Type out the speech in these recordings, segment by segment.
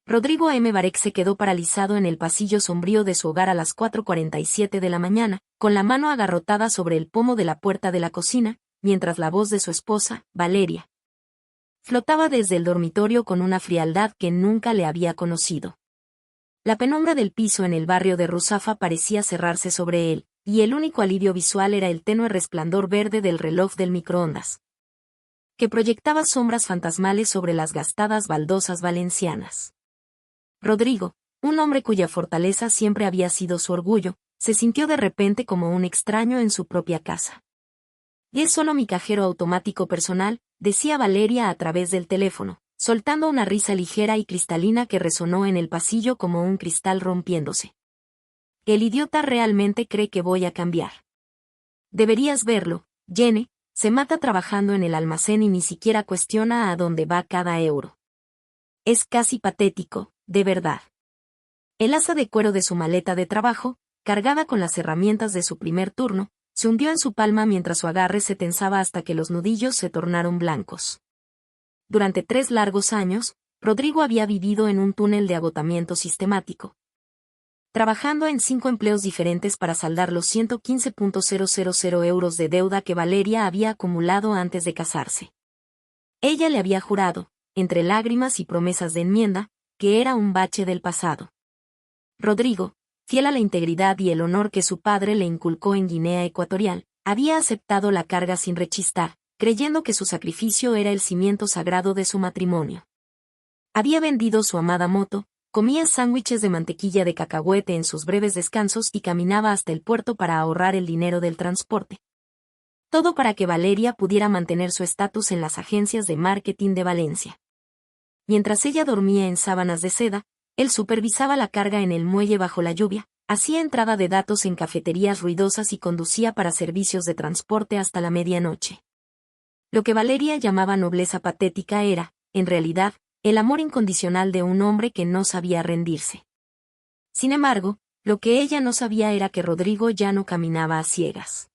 Rodrigo M. Barek se quedó paralizado en el pasillo sombrío de su hogar a las 4:47 de la mañana, con la mano agarrotada sobre el pomo de la puerta de la cocina, mientras la voz de su esposa, Valeria, flotaba desde el dormitorio con una frialdad que nunca le había conocido. La penumbra del piso en el barrio de Ruzafa parecía cerrarse sobre él, y el único alivio visual era el tenue resplandor verde del reloj del microondas, que proyectaba sombras fantasmales sobre las gastadas baldosas valencianas. Rodrigo, un hombre cuya fortaleza siempre había sido su orgullo, se sintió de repente como un extraño en su propia casa. «Y es solo mi cajero automático personal», decía Valeria a través del teléfono, soltando una risa ligera y cristalina que resonó en el pasillo como un cristal rompiéndose. «El idiota realmente cree que voy a cambiar. Deberías verlo, Jenny, se mata trabajando en el almacén y ni siquiera cuestiona a dónde va cada euro. Es casi patético, de verdad». El asa de cuero de su maleta de trabajo, cargada con las herramientas de su primer turno, se hundió en su palma mientras su agarre se tensaba hasta que los nudillos se tornaron blancos. Durante 3 largos años, Rodrigo había vivido en un túnel de agotamiento sistemático, trabajando en 5 empleos diferentes para saldar los 115.000 euros de deuda que Valeria había acumulado antes de casarse. Ella le había jurado, entre lágrimas y promesas de enmienda, que era un bache del pasado. Rodrigo, fiel a la integridad y el honor que su padre le inculcó en Guinea Ecuatorial, había aceptado la carga sin rechistar, creyendo que su sacrificio era el cimiento sagrado de su matrimonio. Había vendido su amada moto, comía sándwiches de mantequilla de cacahuete en sus breves descansos y caminaba hasta el puerto para ahorrar el dinero del transporte. Todo para que Valeria pudiera mantener su estatus en las agencias de marketing de Valencia. Mientras ella dormía en sábanas de seda, él supervisaba la carga en el muelle bajo la lluvia, hacía entrada de datos en cafeterías ruidosas y conducía para servicios de transporte hasta la medianoche. Lo que Valeria llamaba nobleza patética era, en realidad, el amor incondicional de un hombre que no sabía rendirse. Sin embargo, lo que ella no sabía era que Rodrigo ya no caminaba a ciegas.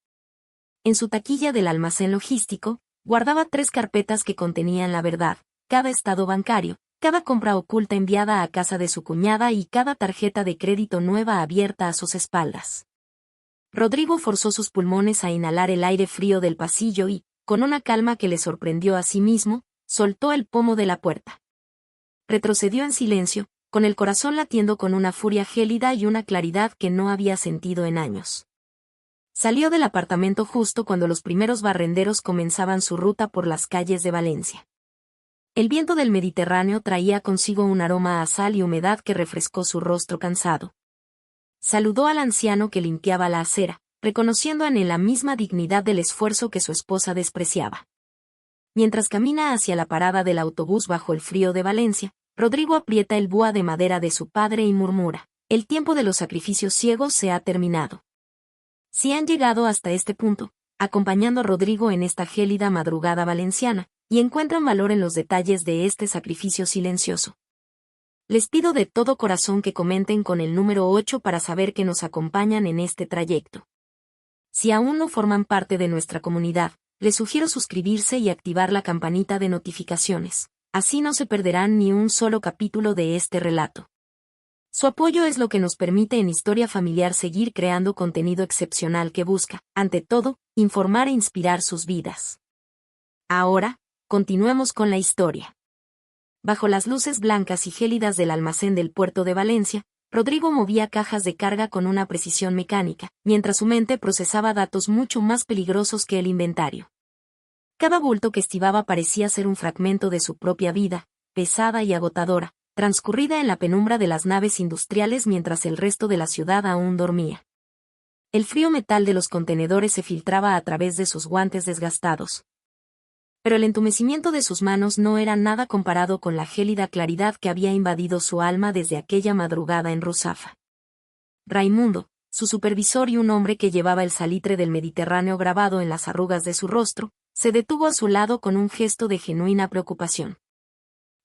En su taquilla del almacén logístico, guardaba 3 carpetas que contenían la verdad, cada estado bancario, cada compra oculta enviada a casa de su cuñada y cada tarjeta de crédito nueva abierta a sus espaldas. Rodrigo forzó sus pulmones a inhalar el aire frío del pasillo y, con una calma que le sorprendió a sí mismo, soltó el pomo de la puerta. Retrocedió en silencio, con el corazón latiendo con una furia gélida y una claridad que no había sentido en años. Salió del apartamento justo cuando los primeros barrenderos comenzaban su ruta por las calles de Valencia. El viento del Mediterráneo traía consigo un aroma a sal y humedad que refrescó su rostro cansado. Saludó al anciano que limpiaba la acera, reconociendo en él la misma dignidad del esfuerzo que su esposa despreciaba. Mientras camina hacia la parada del autobús bajo el frío de Valencia, Rodrigo aprieta el búa de madera de su padre y murmura: «El tiempo de los sacrificios ciegos se ha terminado». Si han llegado hasta este punto, acompañando a Rodrigo en esta gélida madrugada valenciana, y encuentran valor en los detalles de este sacrificio silencioso, les pido de todo corazón que comenten con el número 8 para saber que nos acompañan en este trayecto. Si aún no forman parte de nuestra comunidad, les sugiero suscribirse y activar la campanita de notificaciones, así no se perderán ni un solo capítulo de este relato. Su apoyo es lo que nos permite en Historia Familiar seguir creando contenido excepcional que busca, ante todo, informar e inspirar sus vidas. Ahora, continuemos con la historia. Bajo las luces blancas y gélidas del almacén del puerto de Valencia, Rodrigo movía cajas de carga con una precisión mecánica, mientras su mente procesaba datos mucho más peligrosos que el inventario. Cada bulto que estivaba parecía ser un fragmento de su propia vida, pesada y agotadora, transcurrida en la penumbra de las naves industriales mientras el resto de la ciudad aún dormía. El frío metal de los contenedores se filtraba a través de sus guantes desgastados. Pero el entumecimiento de sus manos no era nada comparado con la gélida claridad que había invadido su alma desde aquella madrugada en Ruzafa. Raimundo, su supervisor y un hombre que llevaba el salitre del Mediterráneo grabado en las arrugas de su rostro, se detuvo a su lado con un gesto de genuina preocupación.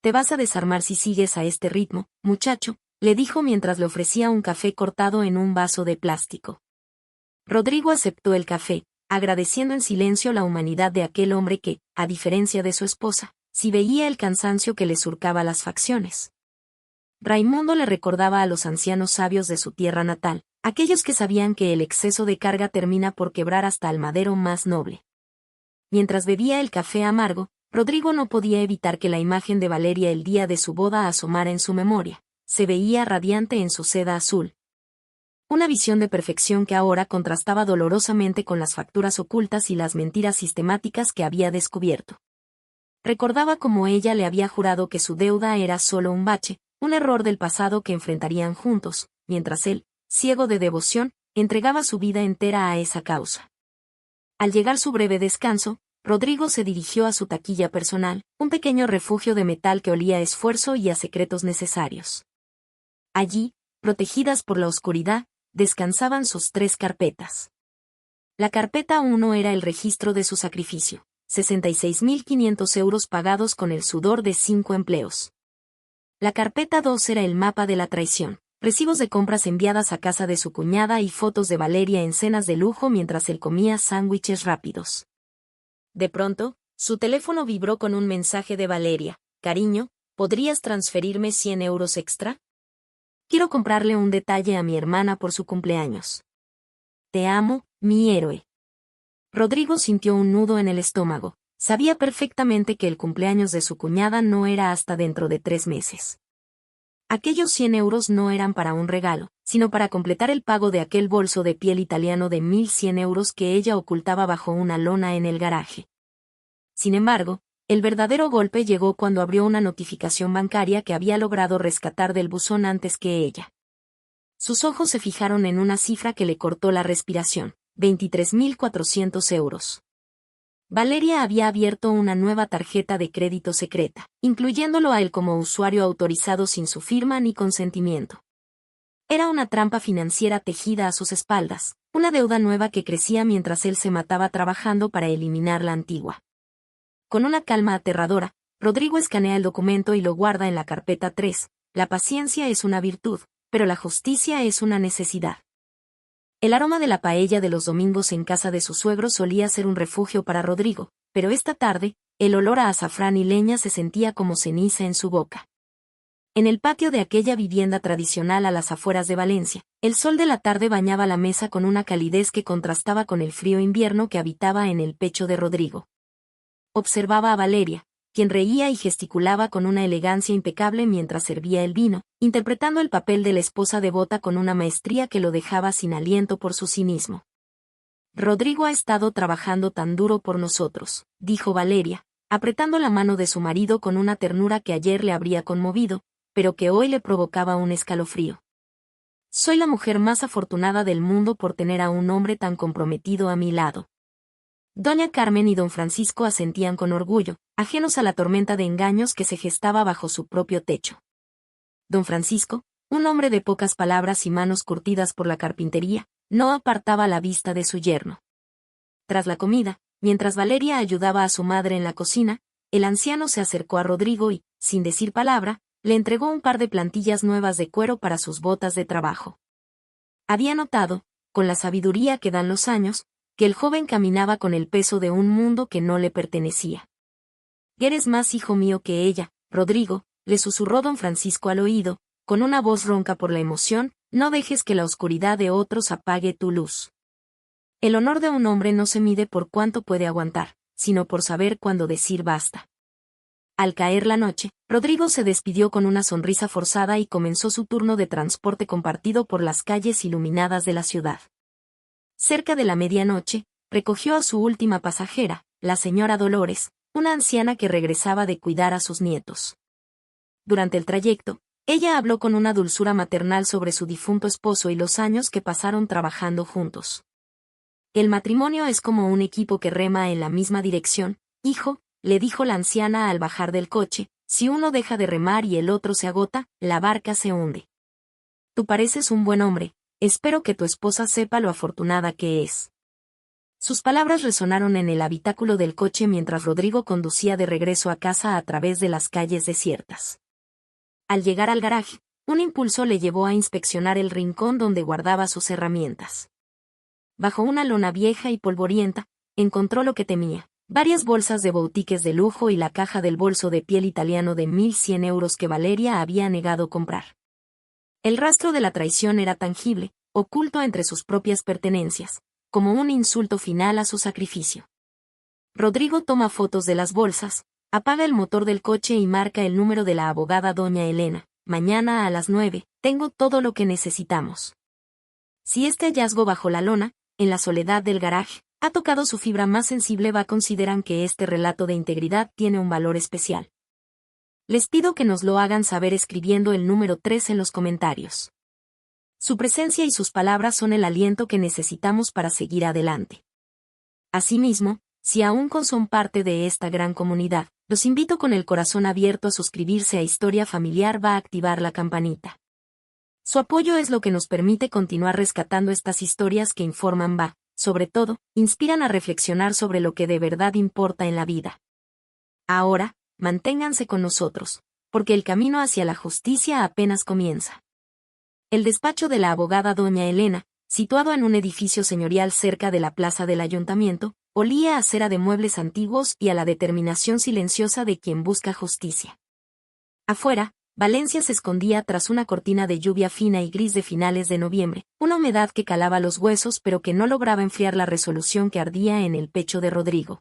«Te vas a desarmar si sigues a este ritmo, muchacho», le dijo mientras le ofrecía un café cortado en un vaso de plástico. Rodrigo aceptó el café, agradeciendo en silencio la humanidad de aquel hombre que, a diferencia de su esposa, sí veía el cansancio que le surcaba las facciones. Raimundo le recordaba a los ancianos sabios de su tierra natal, aquellos que sabían que el exceso de carga termina por quebrar hasta al madero más noble. Mientras bebía el café amargo, Rodrigo no podía evitar que la imagen de Valeria el día de su boda asomara en su memoria. Se veía radiante en su seda azul. Una visión de perfección que ahora contrastaba dolorosamente con las facturas ocultas y las mentiras sistemáticas que había descubierto. Recordaba cómo ella le había jurado que su deuda era solo un bache, un error del pasado que enfrentarían juntos, mientras él, ciego de devoción, entregaba su vida entera a esa causa. Al llegar su breve descanso, Rodrigo se dirigió a su taquilla personal, un pequeño refugio de metal que olía a esfuerzo y a secretos necesarios. Allí, protegidas por la oscuridad, descansaban sus 3 carpetas. La carpeta 1 era el registro de su sacrificio, 66.500 euros pagados con el sudor de 5 empleos. La carpeta 2 era el mapa de la traición, recibos de compras enviadas a casa de su cuñada y fotos de Valeria en cenas de lujo mientras él comía sándwiches rápidos. De pronto, su teléfono vibró con un mensaje de Valeria. «Cariño, ¿podrías transferirme 100 euros extra? Quiero comprarle un detalle a mi hermana por su cumpleaños. Te amo, mi héroe». Rodrigo sintió un nudo en el estómago. Sabía perfectamente que el cumpleaños de su cuñada no era hasta dentro de 3 meses. Aquellos 100 euros no eran para un regalo, sino para completar el pago de aquel bolso de piel italiano de 1.100 euros que ella ocultaba bajo una lona en el garaje. Sin embargo, el verdadero golpe llegó cuando abrió una notificación bancaria que había logrado rescatar del buzón antes que ella. Sus ojos se fijaron en una cifra que le cortó la respiración: 23.400 euros. Valeria había abierto una nueva tarjeta de crédito secreta, incluyéndolo a él como usuario autorizado sin su firma ni consentimiento. Era una trampa financiera tejida a sus espaldas, una deuda nueva que crecía mientras él se mataba trabajando para eliminar la antigua. Con una calma aterradora, Rodrigo escanea el documento y lo guarda en la carpeta 3. La paciencia es una virtud, pero la justicia es una necesidad. El aroma de la paella de los domingos en casa de su suegro solía ser un refugio para Rodrigo, pero esta tarde, el olor a azafrán y leña se sentía como ceniza en su boca. En el patio de aquella vivienda tradicional a las afueras de Valencia, el sol de la tarde bañaba la mesa con una calidez que contrastaba con el frío invierno que habitaba en el pecho de Rodrigo. Observaba a Valeria, quien reía y gesticulaba con una elegancia impecable mientras servía el vino, interpretando el papel de la esposa devota con una maestría que lo dejaba sin aliento por su cinismo. «Rodrigo ha estado trabajando tan duro por nosotros», dijo Valeria, apretando la mano de su marido con una ternura que ayer le habría conmovido, pero que hoy le provocaba un escalofrío. «Soy la mujer más afortunada del mundo por tener a un hombre tan comprometido a mi lado». Doña Carmen y don Francisco asentían con orgullo, ajenos a la tormenta de engaños que se gestaba bajo su propio techo. Don Francisco, un hombre de pocas palabras y manos curtidas por la carpintería, no apartaba la vista de su yerno. Tras la comida, mientras Valeria ayudaba a su madre en la cocina, el anciano se acercó a Rodrigo y, sin decir palabra, le entregó un par de plantillas nuevas de cuero para sus botas de trabajo. Había notado, con la sabiduría que dan los años, que el joven caminaba con el peso de un mundo que no le pertenecía. «Eres más hijo mío que ella, Rodrigo», le susurró don Francisco al oído, con una voz ronca por la emoción. «No dejes que la oscuridad de otros apague tu luz. El honor de un hombre no se mide por cuánto puede aguantar, sino por saber cuándo decir basta». Al caer la noche, Rodrigo se despidió con una sonrisa forzada y comenzó su turno de transporte compartido por las calles iluminadas de la ciudad. Cerca de la medianoche, recogió a su última pasajera, la señora Dolores, una anciana que regresaba de cuidar a sus nietos. Durante el trayecto, ella habló con una dulzura maternal sobre su difunto esposo y los años que pasaron trabajando juntos. «El matrimonio es como un equipo que rema en la misma dirección, hijo», le dijo la anciana al bajar del coche. «Si uno deja de remar y el otro se agota, la barca se hunde. Tú pareces un buen hombre. Espero que tu esposa sepa lo afortunada que es». Sus palabras resonaron en el habitáculo del coche mientras Rodrigo conducía de regreso a casa a través de las calles desiertas. Al llegar al garaje, un impulso le llevó a inspeccionar el rincón donde guardaba sus herramientas. Bajo una lona vieja y polvorienta, encontró lo que temía: varias bolsas de boutiques de lujo y la caja del bolso de piel italiano de 1.100 euros que Valeria había negado comprar. El rastro de la traición era tangible, oculto entre sus propias pertenencias, como un insulto final a su sacrificio. Rodrigo toma fotos de las bolsas, apaga el motor del coche y marca el número de la abogada doña Elena. Mañana a las 9, tengo todo lo que necesitamos. Si este hallazgo bajo la lona, en la soledad del garaje, ha tocado su fibra más sensible, consideran que este relato de integridad tiene un valor especial. Les pido que nos lo hagan saber escribiendo el número 3 en los comentarios. Su presencia y sus palabras son el aliento que necesitamos para seguir adelante. Asimismo, si aún son parte de esta gran comunidad, los invito con el corazón abierto a suscribirse a Historia Familiar. Va a activar la campanita. Su apoyo es lo que nos permite continuar rescatando estas historias que informan, sobre todo, inspiran a reflexionar sobre lo que de verdad importa en la vida. Ahora, manténganse con nosotros, porque el camino hacia la justicia apenas comienza. El despacho de la abogada doña Elena, situado en un edificio señorial cerca de la plaza del ayuntamiento, olía a cera de muebles antiguos y a la determinación silenciosa de quien busca justicia. Afuera, Valencia se escondía tras una cortina de lluvia fina y gris de finales de noviembre, una humedad que calaba los huesos pero que no lograba enfriar la resolución que ardía en el pecho de Rodrigo.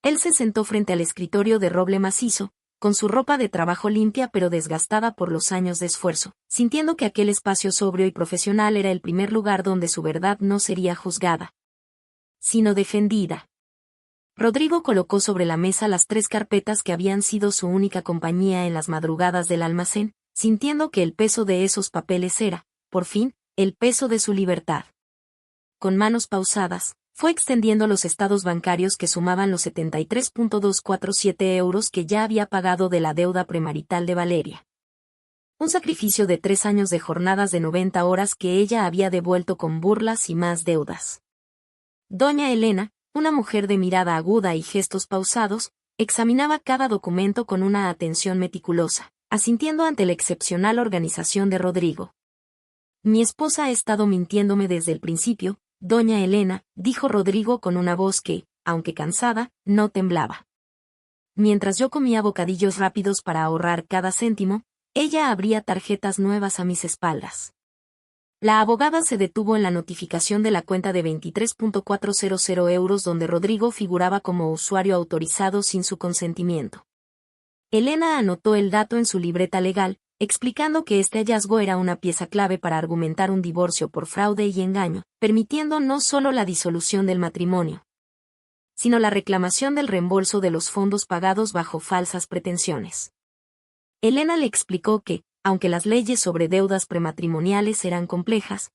Él se sentó frente al escritorio de roble macizo, con su ropa de trabajo limpia pero desgastada por los años de esfuerzo, sintiendo que aquel espacio sobrio y profesional era el primer lugar donde su verdad no sería juzgada, sino defendida. Rodrigo colocó sobre la mesa las 3 carpetas que habían sido su única compañía en las madrugadas del almacén, sintiendo que el peso de esos papeles era, por fin, el peso de su libertad. Con manos pausadas, fue extendiendo los estados bancarios que sumaban los 73.247 euros que ya había pagado de la deuda premarital de Valeria. Un sacrificio de 3 años de jornadas de 90 horas que ella había devuelto con burlas y más deudas. Doña Elena, una mujer de mirada aguda y gestos pausados, examinaba cada documento con una atención meticulosa, asintiendo ante la excepcional organización de Rodrigo. Mi esposa ha estado mintiéndome desde el principio, doña Elena, dijo Rodrigo con una voz que, aunque cansada, no temblaba. Mientras yo comía bocadillos rápidos para ahorrar cada céntimo, ella abría tarjetas nuevas a mis espaldas. La abogada se detuvo en la notificación de la cuenta de 23.400 euros donde Rodrigo figuraba como usuario autorizado sin su consentimiento. Elena anotó el dato en su libreta legal, explicando que este hallazgo era una pieza clave para argumentar un divorcio por fraude y engaño, permitiendo no solo la disolución del matrimonio, sino la reclamación del reembolso de los fondos pagados bajo falsas pretensiones. Elena le explicó que, aunque las leyes sobre deudas prematrimoniales eran complejas,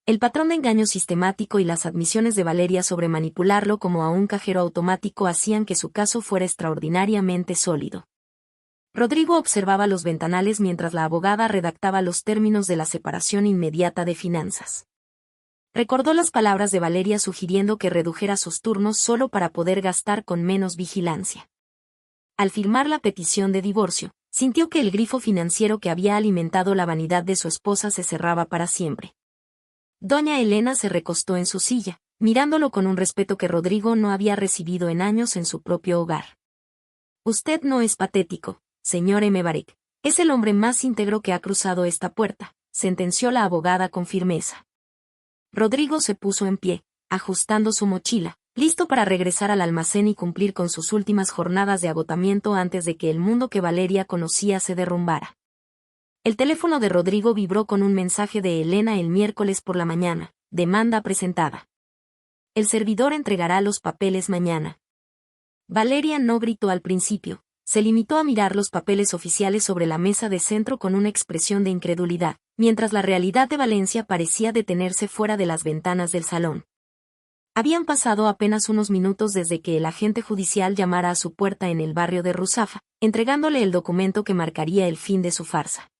el patrón de engaño sistemático y las admisiones de Valeria sobre manipularlo como a un cajero automático hacían que su caso fuera extraordinariamente sólido. Rodrigo observaba los ventanales mientras la abogada redactaba los términos de la separación inmediata de finanzas. Recordó las palabras de Valeria sugiriendo que redujera sus turnos solo para poder gastar con menos vigilancia. Al firmar la petición de divorcio, sintió que el grifo financiero que había alimentado la vanidad de su esposa se cerraba para siempre. Doña Elena se recostó en su silla, mirándolo con un respeto que Rodrigo no había recibido en años en su propio hogar. Usted no es patético, señor M. Barik. Es el hombre más íntegro que ha cruzado esta puerta, sentenció la abogada con firmeza. Rodrigo se puso en pie, ajustando su mochila, listo para regresar al almacén y cumplir con sus últimas jornadas de agotamiento antes de que el mundo que Valeria conocía se derrumbara. El teléfono de Rodrigo vibró con un mensaje de Elena el miércoles por la mañana: demanda presentada. El servidor entregará los papeles mañana. Valeria no gritó al principio, se limitó a mirar los papeles oficiales sobre la mesa de centro con una expresión de incredulidad, mientras la realidad de Valencia parecía detenerse fuera de las ventanas del salón. Habían pasado apenas unos minutos desde que el agente judicial llamara a su puerta en el barrio de Ruzafa, entregándole el documento que marcaría el fin de su farsa.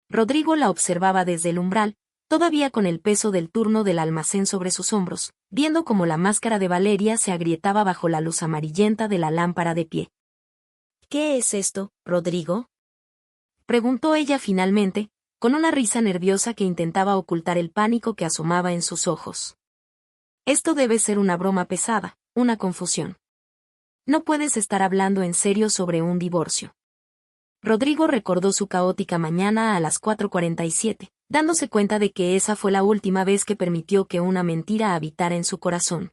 Rodrigo la observaba desde el umbral, todavía con el peso del turno del almacén sobre sus hombros, viendo cómo la máscara de Valeria se agrietaba bajo la luz amarillenta de la lámpara de pie. ¿Qué es esto, Rodrigo?, preguntó ella finalmente, con una risa nerviosa que intentaba ocultar el pánico que asomaba en sus ojos. Esto debe ser una broma pesada, una confusión. No puedes estar hablando en serio sobre un divorcio. Rodrigo recordó su caótica mañana a las 4:47, dándose cuenta de que esa fue la última vez que permitió que una mentira habitara en su corazón.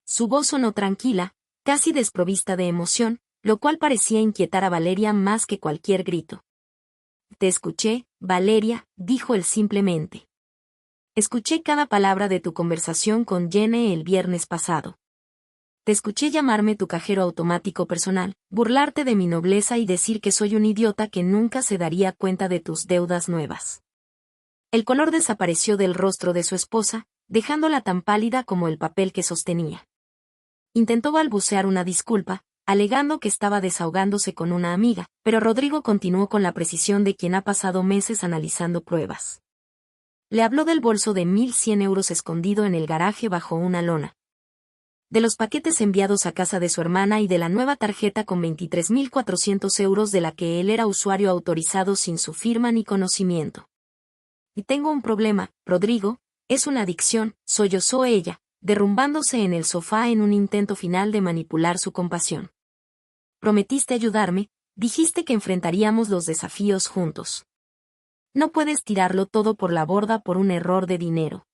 Su voz sonó tranquila, casi desprovista de emoción, lo cual parecía inquietar a Valeria más que cualquier grito. Te escuché, Valeria, dijo él simplemente. Escuché cada palabra de tu conversación con Jenny el viernes pasado. Te escuché llamarme tu cajero automático personal, burlarte de mi nobleza y decir que soy un idiota que nunca se daría cuenta de tus deudas nuevas. El color desapareció del rostro de su esposa, dejándola tan pálida como el papel que sostenía. Intentó balbucear una disculpa, alegando que estaba desahogándose con una amiga, pero Rodrigo continuó con la precisión de quien ha pasado meses analizando pruebas. Le habló del bolso de 1.100 euros escondido en el garaje bajo una lona, de los paquetes enviados a casa de su hermana y de la nueva tarjeta con 23.400 euros de la que él era usuario autorizado sin su firma ni conocimiento. Y tengo un problema, Rodrigo, es una adicción, sollozó ella, derrumbándose en el sofá en un intento final de manipular su compasión. Prometiste ayudarme, dijiste que enfrentaríamos los desafíos juntos. No puedes tirarlo todo por la borda por un error de dinero.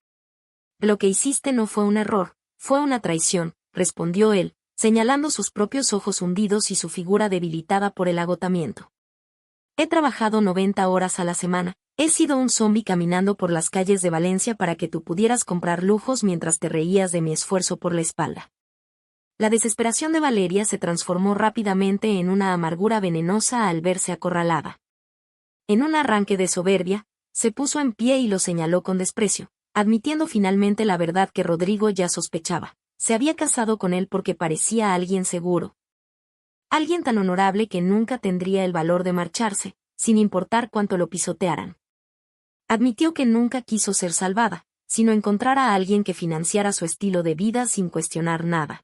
Lo que hiciste no fue un error, fue una traición, respondió él, señalando sus propios ojos hundidos y su figura debilitada por el agotamiento. He trabajado 90 horas a la semana, he sido un zombi caminando por las calles de Valencia para que tú pudieras comprar lujos mientras te reías de mi esfuerzo por la espalda. La desesperación de Valeria se transformó rápidamente en una amargura venenosa al verse acorralada. En un arranque de soberbia, se puso en pie y lo señaló con desprecio, admitiendo finalmente la verdad que Rodrigo ya sospechaba. Se había casado con él porque parecía alguien seguro. Alguien tan honorable que nunca tendría el valor de marcharse, sin importar cuánto lo pisotearan. Admitió que nunca quiso ser salvada, sino encontrar a alguien que financiara su estilo de vida sin cuestionar nada.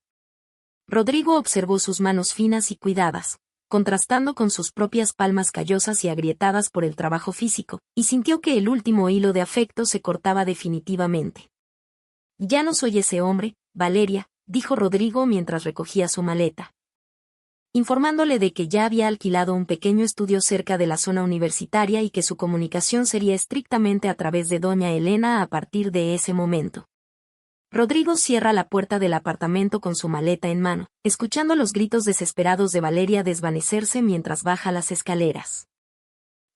Rodrigo observó sus manos finas y cuidadas, contrastando con sus propias palmas callosas y agrietadas por el trabajo físico, y sintió que el último hilo de afecto se cortaba definitivamente. Ya no soy ese hombre, Valeria, dijo Rodrigo mientras recogía su maleta, informándole de que ya había alquilado un pequeño estudio cerca de la zona universitaria y que su comunicación sería estrictamente a través de doña Elena a partir de ese momento. Rodrigo cierra la puerta del apartamento con su maleta en mano, escuchando los gritos desesperados de Valeria desvanecerse mientras baja las escaleras.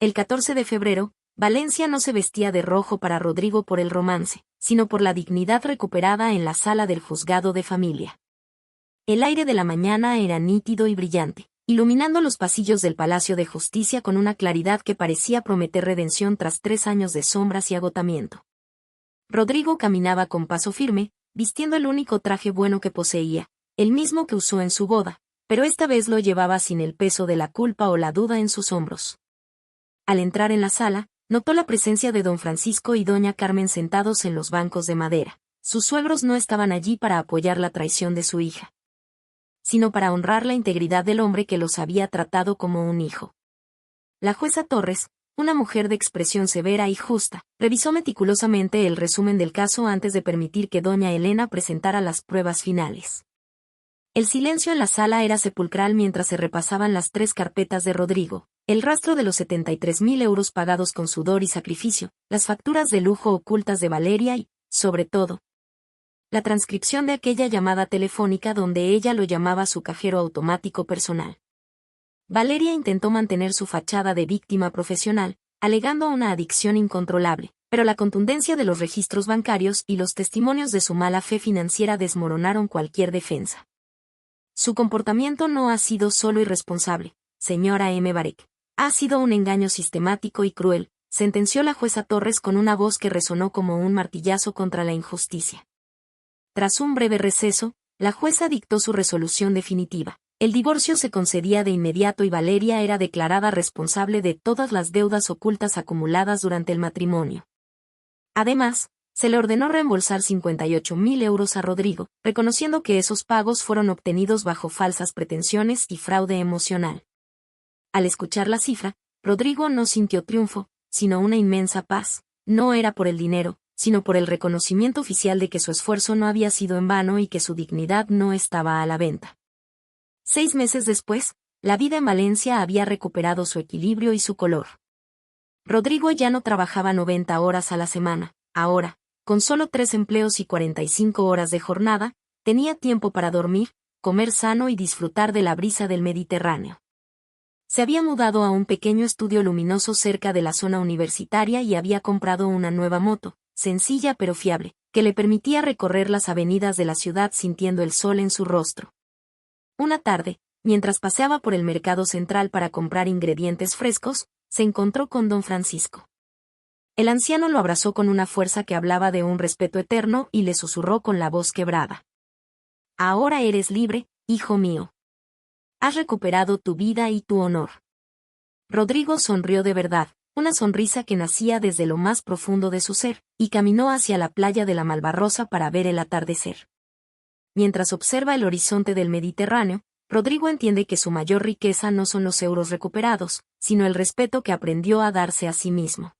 El 14 de febrero, Valencia no se vestía de rojo para Rodrigo por el romance, sino por la dignidad recuperada en la sala del juzgado de familia. El aire de la mañana era nítido y brillante, iluminando los pasillos del Palacio de Justicia con una claridad que parecía prometer redención tras 3 años de sombras y agotamiento. Rodrigo caminaba con paso firme, vistiendo el único traje bueno que poseía, el mismo que usó en su boda, pero esta vez lo llevaba sin el peso de la culpa o la duda en sus hombros. Al entrar en la sala, notó la presencia de don Francisco y doña Carmen sentados en los bancos de madera. Sus suegros no estaban allí para apoyar la traición de su hija, sino para honrar la integridad del hombre que los había tratado como un hijo. La jueza Torres, una mujer de expresión severa y justa, revisó meticulosamente el resumen del caso antes de permitir que doña Elena presentara las pruebas finales. El silencio en la sala era sepulcral mientras se repasaban las 3 carpetas de Rodrigo, el rastro de los 73.000 euros pagados con sudor y sacrificio, las facturas de lujo ocultas de Valeria y, sobre todo, la transcripción de aquella llamada telefónica donde ella lo llamaba su cajero automático personal. Valeria intentó mantener su fachada de víctima profesional, alegando una adicción incontrolable, pero la contundencia de los registros bancarios y los testimonios de su mala fe financiera desmoronaron cualquier defensa. Su comportamiento no ha sido solo irresponsable, señora M. Barek. Ha sido un engaño sistemático y cruel, sentenció la jueza Torres con una voz que resonó como un martillazo contra la injusticia. Tras un breve receso, la jueza dictó su resolución definitiva. El divorcio se concedía de inmediato y Valeria era declarada responsable de todas las deudas ocultas acumuladas durante el matrimonio. Además, se le ordenó reembolsar 58.000 euros a Rodrigo, reconociendo que esos pagos fueron obtenidos bajo falsas pretensiones y fraude emocional. Al escuchar la cifra, Rodrigo no sintió triunfo, sino una inmensa paz. No era por el dinero, sino por el reconocimiento oficial de que su esfuerzo no había sido en vano y que su dignidad no estaba a la venta. 6 meses después, la vida en Valencia había recuperado su equilibrio y su color. Rodrigo ya no trabajaba 90 horas a la semana. Ahora, con solo 3 empleos y 45 horas de jornada, tenía tiempo para dormir, comer sano y disfrutar de la brisa del Mediterráneo. Se había mudado a un pequeño estudio luminoso cerca de la zona universitaria y había comprado una nueva moto, sencilla pero fiable, que le permitía recorrer las avenidas de la ciudad sintiendo el sol en su rostro. Una tarde, mientras paseaba por el mercado central para comprar ingredientes frescos, se encontró con don Francisco. El anciano lo abrazó con una fuerza que hablaba de un respeto eterno y le susurró con la voz quebrada: «Ahora eres libre, hijo mío. Has recuperado tu vida y tu honor». Rodrigo sonrió de verdad, una sonrisa que nacía desde lo más profundo de su ser, y caminó hacia la playa de la Malvarrosa para ver el atardecer. Mientras observa el horizonte del Mediterráneo, Rodrigo entiende que su mayor riqueza no son los euros recuperados, sino el respeto que aprendió a darse a sí mismo.